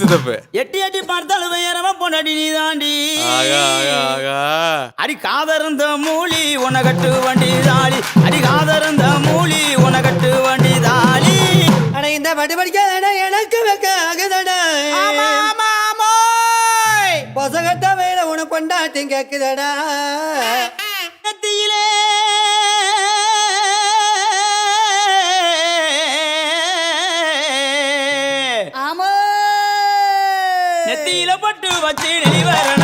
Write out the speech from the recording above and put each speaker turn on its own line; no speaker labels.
சித்தப்பு
எட்டி எட்டி பார்த்தாலும் வேறவ பொண்டாடி நீ தாண்டி அடி காதருந்த மூலி உனகட்டு வண்டி தாளி அடி காதருந்த மூலி உனகட்டு வண்டி தாளி
அட இந்த பட்டு படிக்காத எனக்கு வைக்க ஆகுதடா பொசகட்ட வேலை உனக்கு கொண்டாட்டி கேக்குதடா
நெத்தியிலே நெத்தியில பட்டு வச்சு நெளிவரண